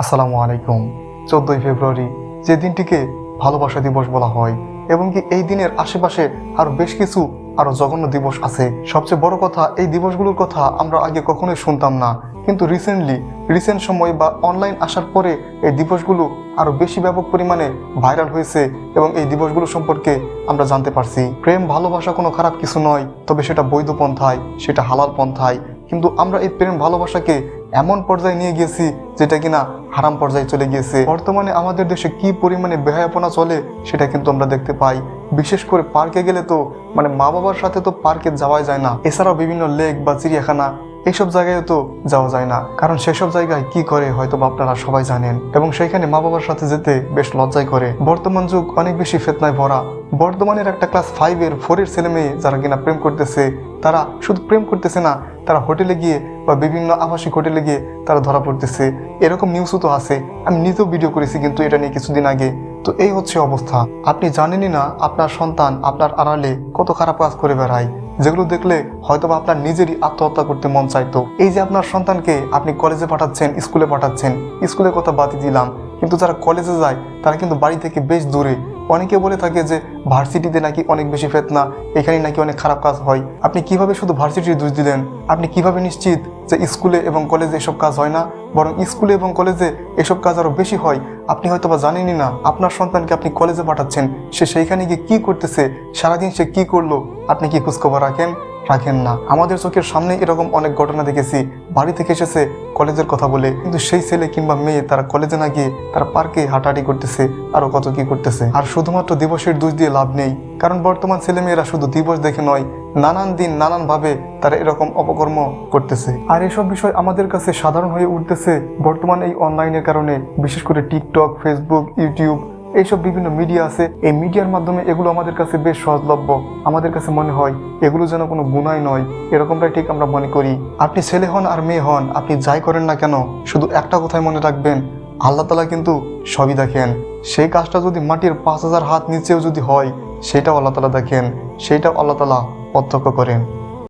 আসসালামু আলাইকুম। 14ই ফেব্রুয়ারি যে দিনটিকে ভালোবাসা দিবস বলা হয় এবং কি এই দিনের আশেপাশে আরো বেশ কিছু আরো জঘন্য দিবস আছে। সবচেয়ে বড় কথা, এই দিবসগুলোর কথা আমরা আগে কখনোই শুনতাম না, কিন্তু রিসেন্ট সময় বা অনলাইন আসার পরে এই দিবসগুলো আরো বেশি ব্যাপক পরিমাণে ভাইরাল হয়েছে এবং এই দিবসগুলো সম্পর্কে আমরা জানতে পারছি। প্রেম ভালোবাসা কোনো খারাপ কিছু নয়, তবে সেটা বৈধ পন্থায়, সেটা হালাল পন্থায়। কিন্তু আমরা এই প্রেম ভালোবাসাকে এমন পর্যায়ে নিয়ে গিয়েছি যেটা কিনা হারাম পর্যায়ে চলে গিয়েছে। বর্তমানে আমাদের দেশে কি পরিমাণে বেহায়াপনা চলে সেটা কিন্তু আমরা দেখতে পাই। বিশেষ করে পার্কে গেলে তো মা বাবার সাথে তো পার্কে যাওয়াই যায় না, এছাড়াও বিভিন্ন লেক বা চিড়িয়াখানা এইসব জায়গায় তো যাওয়া যায় না, কারণ সেসব জায়গায় কি করে হয়তো আপনারা সবাই জানেন, এবং সেখানে মা বাবার সাথে যেতে বেশ লজ্জায় করে। বর্তমান যুগ অনেক বেশি ফিতনায় ভরা। বর্তমানের একটা ক্লাস 5-এর 4-এর ছেলে মেয়ে যারা কিনা প্রেম করতেছে, তারা শুধু প্রেম করতেছে না, তারা হোটেলে গিয়ে বা বিভিন্ন আবাসিক হোটেলে গিয়ে তারা ধরা পড়তেছে। এরকম নিউজও তো আছে, আমি নিজেও ভিডিও করেছি কিন্তু এটা নিয়ে কিছুদিন আগে। তো এই হচ্ছে অবস্থা। আপনি জানেনই না আপনার সন্তান আপনার আড়ালে কত খারাপ কাজ করে বেড়ায়, যেগুলো দেখলে হয়তো আপনার নিজেরই আত্মহত্যা করতে মন চাইতো। এই যে আপনার সন্তানকে আপনি কলেজে পাঠাচ্ছেন, স্কুলে পাঠাচ্ছেন, স্কুলের কথা বাদ দিলাম, কিন্তু যারা কলেজে যায় তারা কিন্তু বাড়ি থেকে বেশ দূরে। অনেকে বলে থাকে যে ভার্সিটিতে নাকি অনেক বেশি ফিতনা, এখানে নাকি অনেক খারাপ কাজ হয়। আপনি কিভাবে শুধু ভার্সিটির দোষ দিলেন? আপনি কিভাবে নিশ্চিত যে স্কুলে এবং কলেজে এসব কাজ হয় না? বরং স্কুলে এবং কলেজে এসব কাজ আরো বেশি হয়। আপনি হয়তো বা জানেনই না আপনার সন্তানকে আপনি কলেজে পাঠাচ্ছেন, সে সেইখানে গিয়ে কি করতেছে, সারাদিন সে কি করলো, আপনি কি খোঁজখবর রাখেন না? আমাদের চোখের সামনে এরকম অনেক ঘটনা দেখেছি। বাড়ি থেকে এসেছে কলেজের কথা বলে, কিন্তু সেই ছেলে কিংবা মেয়ে তারা কলেজে না গিয়ে তারা পার্কে হাঁটাহাঁটি করতেছে, আরো কত কি করতেছে। আর শুধুমাত্র দিবসের দোষ দিয়ে লাভ নেই, কারণ বর্তমান ছেলেমেয়েরা শুধু দিবস দেখে নয়, নানান দিন নানান ভাবে তারা এরকম অপকর্ম করতেছে। আর এসব বিষয় আমাদের কাছে সাধারণ হয়ে উঠতেছে বর্তমান এই অনলাইনের কারণে। বিশেষ করে টিকটক, ফেসবুক, ইউটিউব, এইসব বিভিন্ন মিডিয়া আছে। এই মিডিয়ার মাধ্যমে এগুলো আমাদের কাছে বেশ সহজলভ্য। আমাদের কাছে মনে হয় এগুলো যেন কোনো গুনাই নয়, এরকমটাই ঠিক আমরা মনে করি। আপনি ছেলে হন আর মেয়ে হন, আপনি যাই করেন না কেন, শুধু একটা কথাই মনে রাখবেন, আল্লাহ তাআলা কিন্তু সবই দেখেন। সেই কাজটা যদি মাটির 5000 হাত নিচেও যদি হয়, সেটাও আল্লাহ তাআলা দেখেন, সেটাও আল্লাহ তাআলা প্রত্যক্ষ করেন।